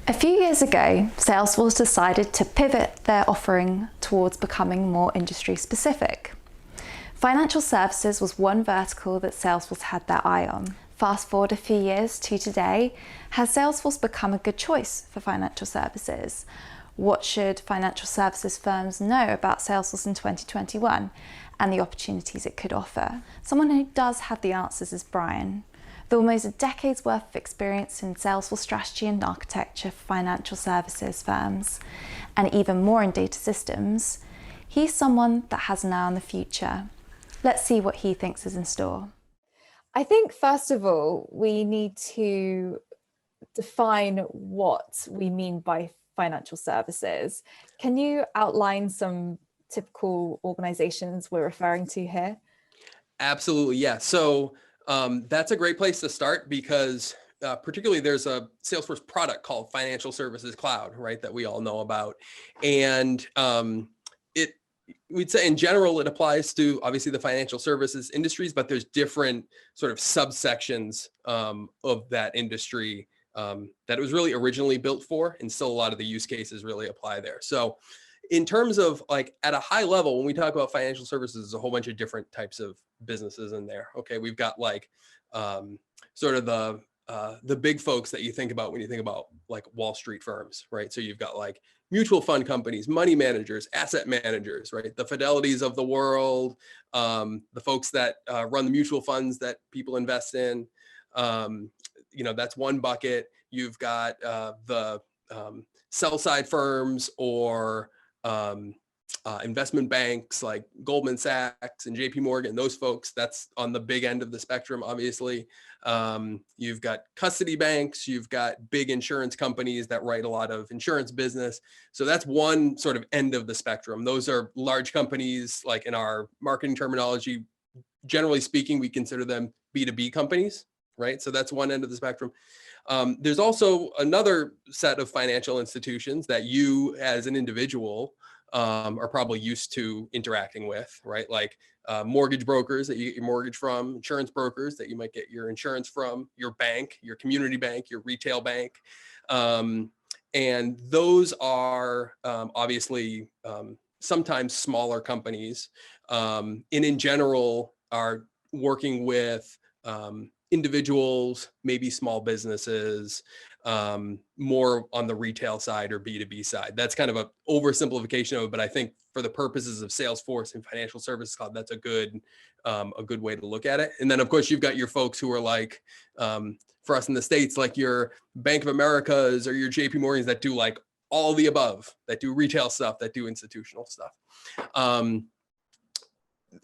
A few years ago, Salesforce decided to pivot their offering towards becoming more industry specific. Financial services was one vertical that Salesforce had their eye on. Fast forward a few years to today, has Salesforce become a good choice for financial services? What should financial services firms know about Salesforce in 2021 and the opportunities it could offer? Someone who does have the answers is Brian. With almost a decade's worth of experience in Salesforce strategy and architecture for financial services firms, and even more in data systems, he's someone that has an eye on the future. Let's see what he thinks is in store. I think, first of all, we need to define what we mean by financial services. Can you outline some typical organizations we're referring to here? Absolutely, yeah. So that's a great place to start because particularly there's a Salesforce product called Financial Services Cloud, right, that we all know about. And we'd say in general, it applies to obviously the financial services industries, but there's different sort of subsections of that industry that it was really originally built for, and still a lot of the use cases really apply there. So in terms of like at a high level, when we talk about financial services, there's a whole bunch of different types of businesses in there. Okay, we've got like sort of the big folks that you think about when you think about like Wall Street firms, right? So you've got like mutual fund companies, money managers, asset managers, right? The Fidelities of the world, the folks that run the mutual funds that people invest in. That's one bucket. You've got the sell side firms or investment banks like Goldman Sachs and JP Morgan, those folks, that's on the big end of the spectrum, obviously. You've got custody banks, you've got big insurance companies that write a lot of insurance business. So that's one sort of end of the spectrum. Those are large companies, like in our marketing terminology, generally speaking, we consider them B2B companies, right? So that's one end of the spectrum. There's also another set of financial institutions that you as an individual are probably used to interacting with, right? Like mortgage brokers that you get your mortgage from, insurance brokers that you might get your insurance from, your bank, your community bank, your retail bank. And those are obviously sometimes smaller companies, and in general are working with individuals, maybe small businesses, more on the retail side or B2B side. That's kind of an oversimplification of it, but I think for the purposes of Salesforce and Financial Services Cloud, that's a good way to look at it. And then of course you've got your folks who are like, for us in the States, like your Bank of Americas or your JP Morgans that do like all the above, that do retail stuff, that do institutional stuff.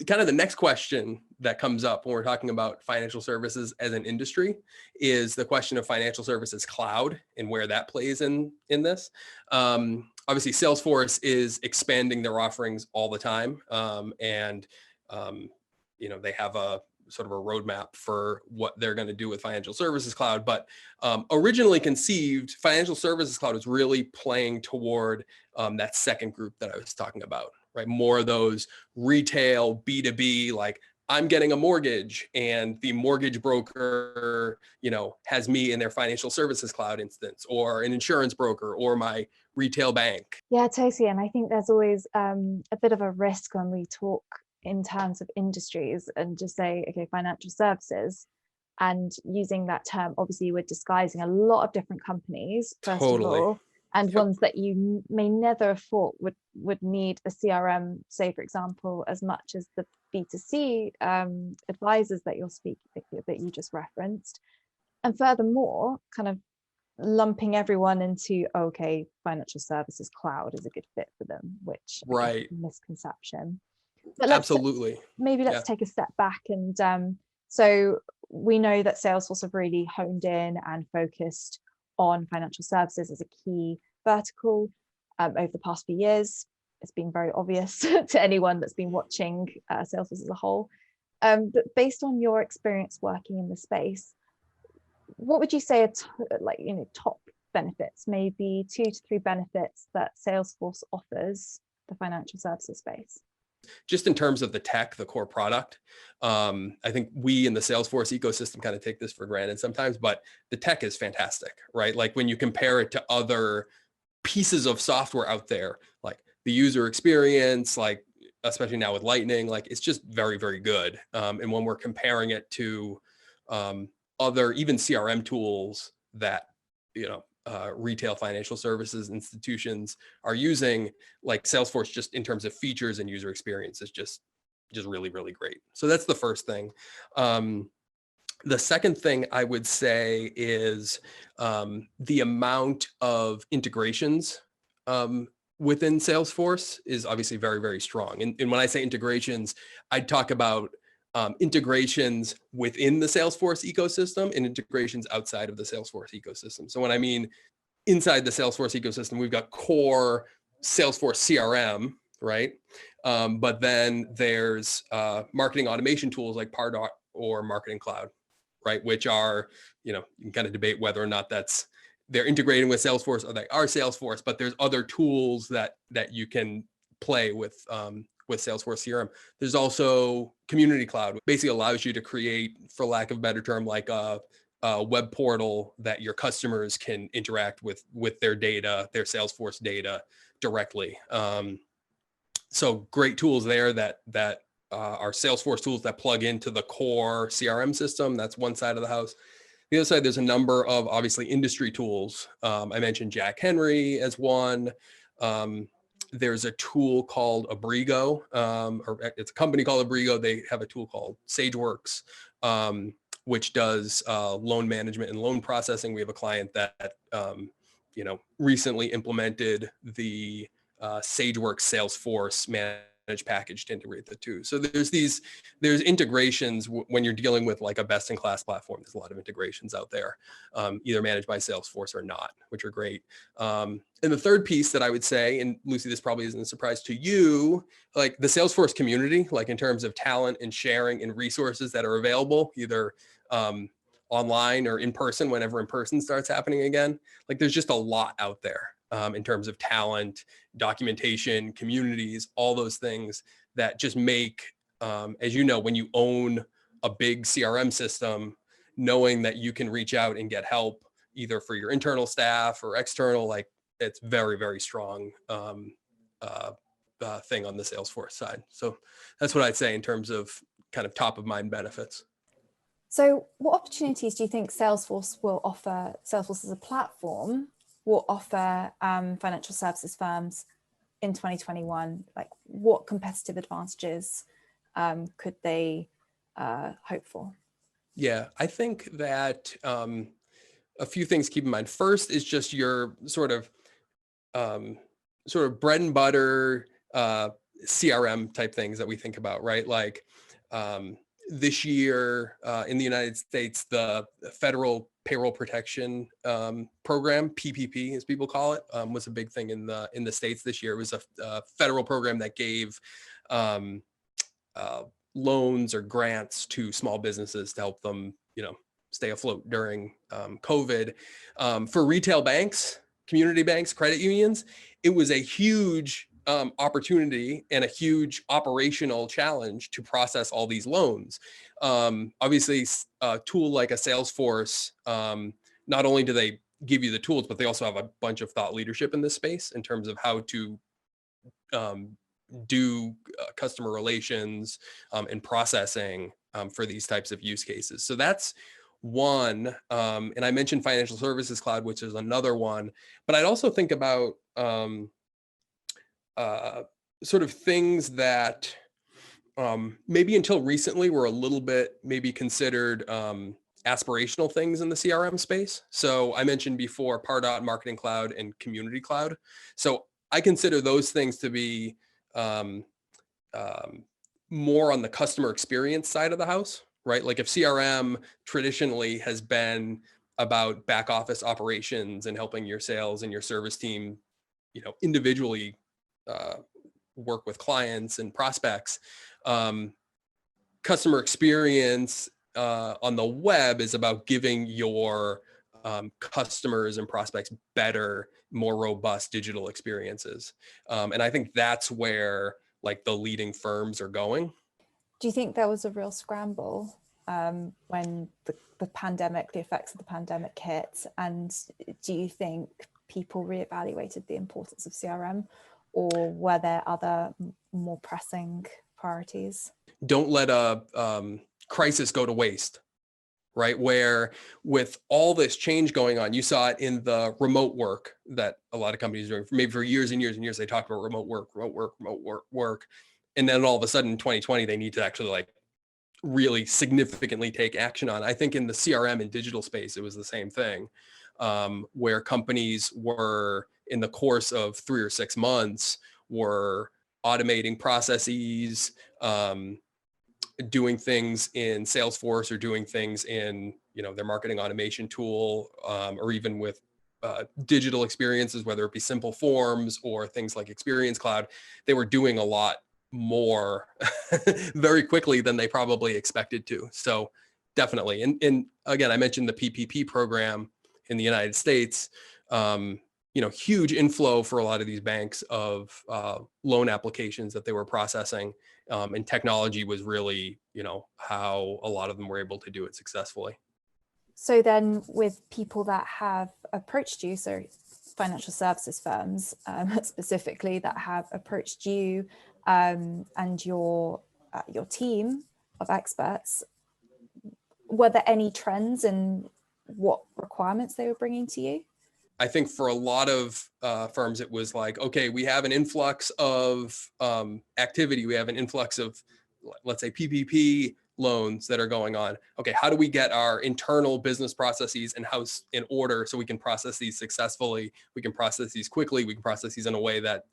Kind of the next question that comes up when we're talking about financial services as an industry is the question of financial services cloud and where that plays in this. Obviously, Salesforce is expanding their offerings all the time, and they have a sort of a roadmap for what they're going to do with Financial Services Cloud. But originally conceived, Financial Services Cloud was really playing toward that second group that I was talking about, right? More of those retail B2B, like I'm getting a mortgage and the mortgage broker, has me in their Financial Services Cloud instance, or an insurance broker or my retail bank. Yeah, totally. And I think there's always a bit of a risk when we talk in terms of industries and just say, okay, financial services, and using that term, obviously we're disguising a lot of different companies, first Totally. of all, and Yep. ones that you may never have thought would need a CRM, say, for example, as much as the B2C advisors that that you just referenced. And furthermore, kind of lumping everyone into, okay, financial services cloud is a good fit for them, which Right. misconception. But Absolutely. let's take a step back. And so we know that Salesforce have really honed in and focused on financial services as a key vertical over the past few years. It's been very obvious to anyone that's been watching Salesforce as a whole. But based on your experience working in the space, what would you say are top benefits, maybe 2 to 3 benefits that Salesforce offers the financial services space? just in terms of the tech, the core product. I think we in the Salesforce ecosystem kind of take this for granted sometimes, but the tech is fantastic, right? Like when you compare it to other pieces of software out there, like the user experience, like especially now with Lightning, like it's just very, very good. And when we're comparing it to other even CRM tools that, retail financial services institutions are using, like Salesforce, just in terms of features and user experience, is just really, really great. So that's the first thing. The second thing I would say is the amount of integrations within Salesforce is obviously very, very strong. And when I say integrations, I'd talk about integrations within the Salesforce ecosystem and integrations outside of the Salesforce ecosystem. So when I mean inside the Salesforce ecosystem, we've got core Salesforce CRM, right? But then there's marketing automation tools like Pardot or Marketing Cloud, right? Which are, you can kind of debate whether or not they're integrating with Salesforce or they are Salesforce, but there's other tools that you can play with Salesforce CRM. There's also Community Cloud, which basically allows you to create, for lack of a better term, like a web portal that your customers can interact with their data, their Salesforce data directly. So great tools there that are Salesforce tools that plug into the core CRM system. That's one side of the house. The other side, there's a number of obviously industry tools. I mentioned Jack Henry as one. There's a tool called Abrigo, or it's a company called Abrigo. They have a tool called SageWorks, which does loan management and loan processing. We have a client that recently implemented the SageWorks Salesforce managed package to integrate the two. So there's integrations when you're dealing with like a best-in-class platform. There's a lot of integrations out there, either managed by Salesforce or not, which are great. And the third piece that I would say, and Lucy, this probably isn't a surprise to you, like the Salesforce community, like in terms of talent and sharing and resources that are available, either online or in person, whenever in person starts happening again. Like there's just a lot out there in terms of talent, documentation, communities, all those things that just make, as you know, when you own a big CRM system, knowing that you can reach out and get help either for your internal staff or external, like it's very, very strong thing on the Salesforce side. So that's what I'd say in terms of kind of top of mind benefits. So what opportunities do you think Salesforce will offer, Salesforce as a platform will offer financial services firms in 2021? Like what competitive advantages could they hope for? Yeah, I think that a few things to keep in mind. First is just your sort of bread and butter CRM type things that we think about, right? Like this year in the United States, the Federal Payroll Protection Program, PPP as people call it, was a big thing in the States this year. It was a federal program that gave loans or grants to small businesses to help them, stay afloat during COVID. For retail banks, community banks, credit unions, it was a huge opportunity and a huge operational challenge to process all these loans. Obviously, a tool like a Salesforce, not only do they give you the tools, but they also have a bunch of thought leadership in this space in terms of how to do customer relations and processing for these types of use cases. So that's one. And I mentioned Financial Services Cloud, which is another one. But I'd also think about sort of things that maybe until recently were a little bit maybe considered aspirational things in the CRM space. So I mentioned before Pardot, Marketing Cloud, and Community Cloud. So I consider those things to be more on the customer experience side of the house, right? Like if CRM traditionally has been about back office operations and helping your sales and your service team, individually work with clients and prospects, customer experience on the web is about giving your customers and prospects better, more robust digital experiences. And I think that's where like the leading firms are going. Do you think there was a real scramble when the pandemic, the effects of the pandemic hit? And do you think people reevaluated the importance of CRM, or were there other more pressing priorities? Don't let a crisis go to waste, right? Where with all this change going on, you saw it in the remote work that a lot of companies are doing, maybe for years and years and years, they talked about remote work. And then all of a sudden in 2020, they need to actually like really significantly take action on. I think in the CRM and digital space, it was the same thing, where companies were in the course of 3 or 6 months were automating processes, doing things in Salesforce or doing things in, their marketing automation tool, or even with digital experiences, whether it be simple forms or things like Experience Cloud. They were doing a lot more very quickly than they probably expected to. So definitely. And again, I mentioned the PPP program in the United States. Huge inflow for a lot of these banks of loan applications that they were processing. And technology was really, how a lot of them were able to do it successfully. So then with people that have approached you, so financial services firms specifically that have approached you and your team of experts, were there any trends in what requirements they were bringing to you? I think for a lot of firms, it was like, okay, we have an influx of activity. We have an influx of, let's say, PPP loans that are going on. Okay, how do we get our internal business processes and house in order so we can process these successfully? We can process these quickly. We can process these in a way that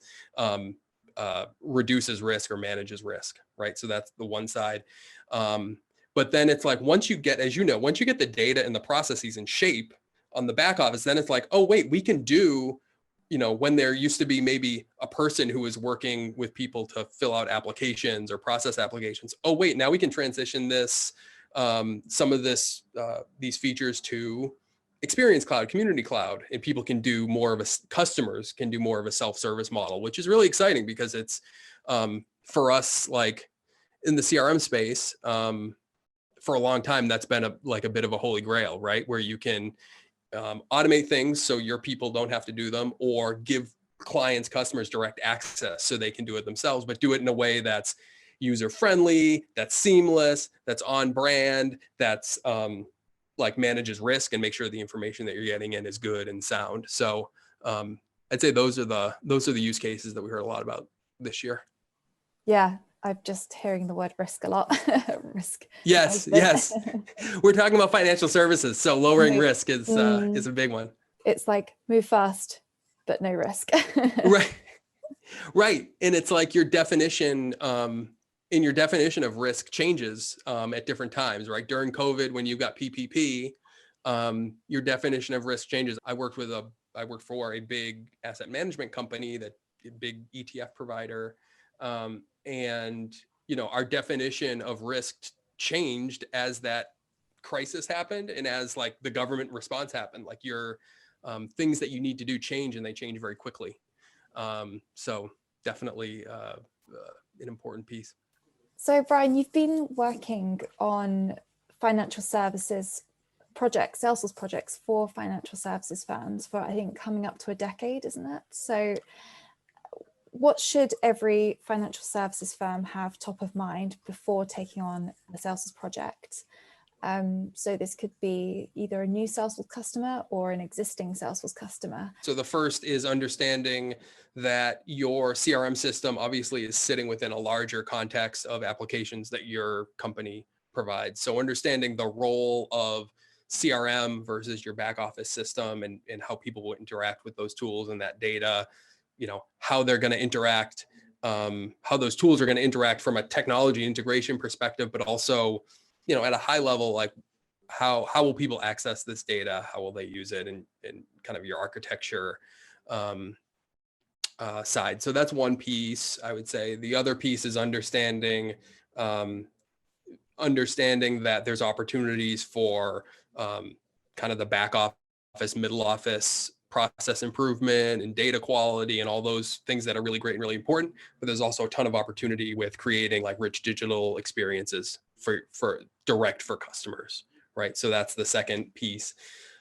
reduces risk or manages risk, right? So that's the one side. But then it's like, once you get the data and the processes in shape on the back office, then it's like, oh, wait, we can do, when there used to be maybe a person who was working with people to fill out applications or process applications. Oh, wait, now we can transition this, some of these features to Experience Cloud, Community Cloud, and people can do more of customers can do more of a self-service model, which is really exciting because it's for us, like in the CRM space, for a long time, that's been a bit of a holy grail, right? Where you can automate things so your people don't have to do them, or give clients, customers direct access so they can do it themselves, but do it in a way that's user-friendly, that's seamless, that's on brand, that's like manages risk and make sure the information that you're getting in is good and sound. So I'd say those are the use cases that we heard a lot about this year. Yeah, I'm just hearing the word risk a lot. Risk. Yes. We're talking about financial services, so lowering risk is a big one. It's like move fast, but no risk. Right. And it's like your definition of risk changes at different times, right? During COVID, when you got PPP, your definition of risk changes. I worked for a big asset management company, that big ETF provider, and our definition of risk changed as that crisis happened and as like the government response happened. Like your things that you need to do change, and they change very quickly. So definitely an important piece. So Brian, you've been working on financial services projects, Salesforce projects for financial services firms for, I think, coming up to a decade, isn't it? So what should every financial services firm have top of mind before taking on a Salesforce project? So this could be either a new Salesforce customer or an existing Salesforce customer. So the first is understanding that your CRM system obviously is sitting within a larger context of applications that your company provides. So understanding the role of CRM versus your back office system, and how people will interact with those tools and that data, how they're going to interact, how those tools are going to interact from a technology integration perspective, but also, at a high level, like how will people access this data? How will they use it, and kind of your architecture side. So that's one piece, I would say. The other piece is understanding that there's opportunities for kind of the back office, middle office process improvement and data quality and all those things that are really great and really important. But there's also a ton of opportunity with creating like rich digital experiences for direct for customers, right? So that's the second piece.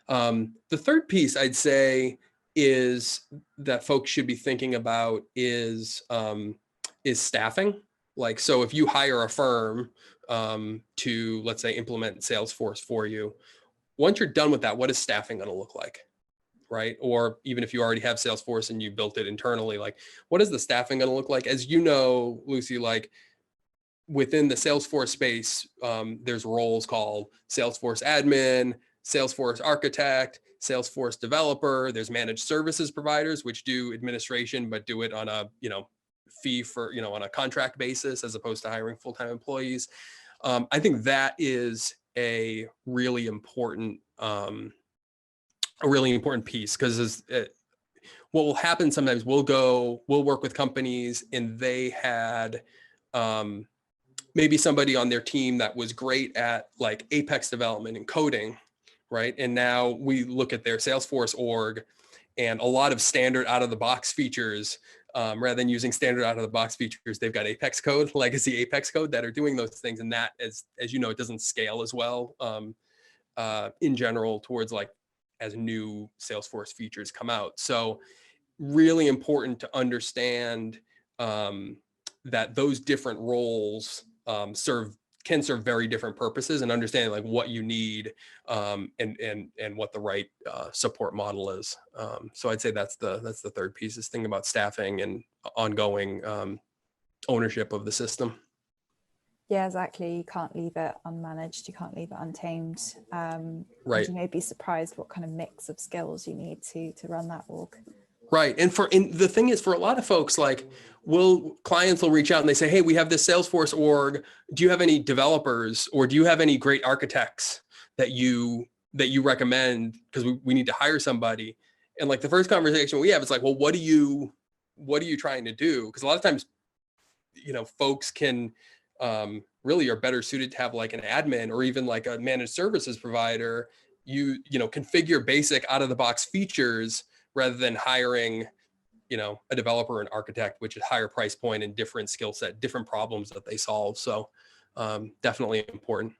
The third piece I'd say is that folks should be thinking about is staffing. Like, so if you hire a firm to, let's say, implement Salesforce for you, once you're done with that, what is staffing going to look like, right? Or even if you already have Salesforce and you built it internally, like, what is the staffing going to look like? As you know, Lucy, like within the Salesforce space, there's roles called Salesforce admin, Salesforce architect, Salesforce developer. There's managed services providers, which do administration, but do it on a, fee for, on a contract basis, as opposed to hiring full-time employees. I think that is a really important piece, because what will happen sometimes, we'll work with companies and they had maybe somebody on their team that was great at like Apex development and coding, right? And now we look at their Salesforce org and a lot of standard out of the box features, rather than using standard out of the box features, they've got Apex code, legacy Apex code that are doing those things. And that, as you know, it doesn't scale as well in general towards like as new Salesforce features come out. So really important to understand that those different roles can serve very different purposes, and understanding like what you need and what the right support model is. So I'd say that's the third piece, is thinking about staffing and ongoing ownership of the system. Yeah, exactly. You can't leave it unmanaged. You can't leave it untamed. Right. And you may be surprised what kind of mix of skills you need to run that org. Right. And the thing is, for a lot of folks, like clients will reach out and they say, hey, we have this Salesforce org. Do you have any developers, or do you have any great architects that you recommend? Because we need to hire somebody. And like the first conversation we have is like, well, what are you trying to do? Because a lot of times, folks can really are better suited to have like an admin or even like a managed services provider, configure basic out of the box features, rather than hiring, a developer or an architect, which is higher price point and different skill set, different problems that they solve. So definitely important.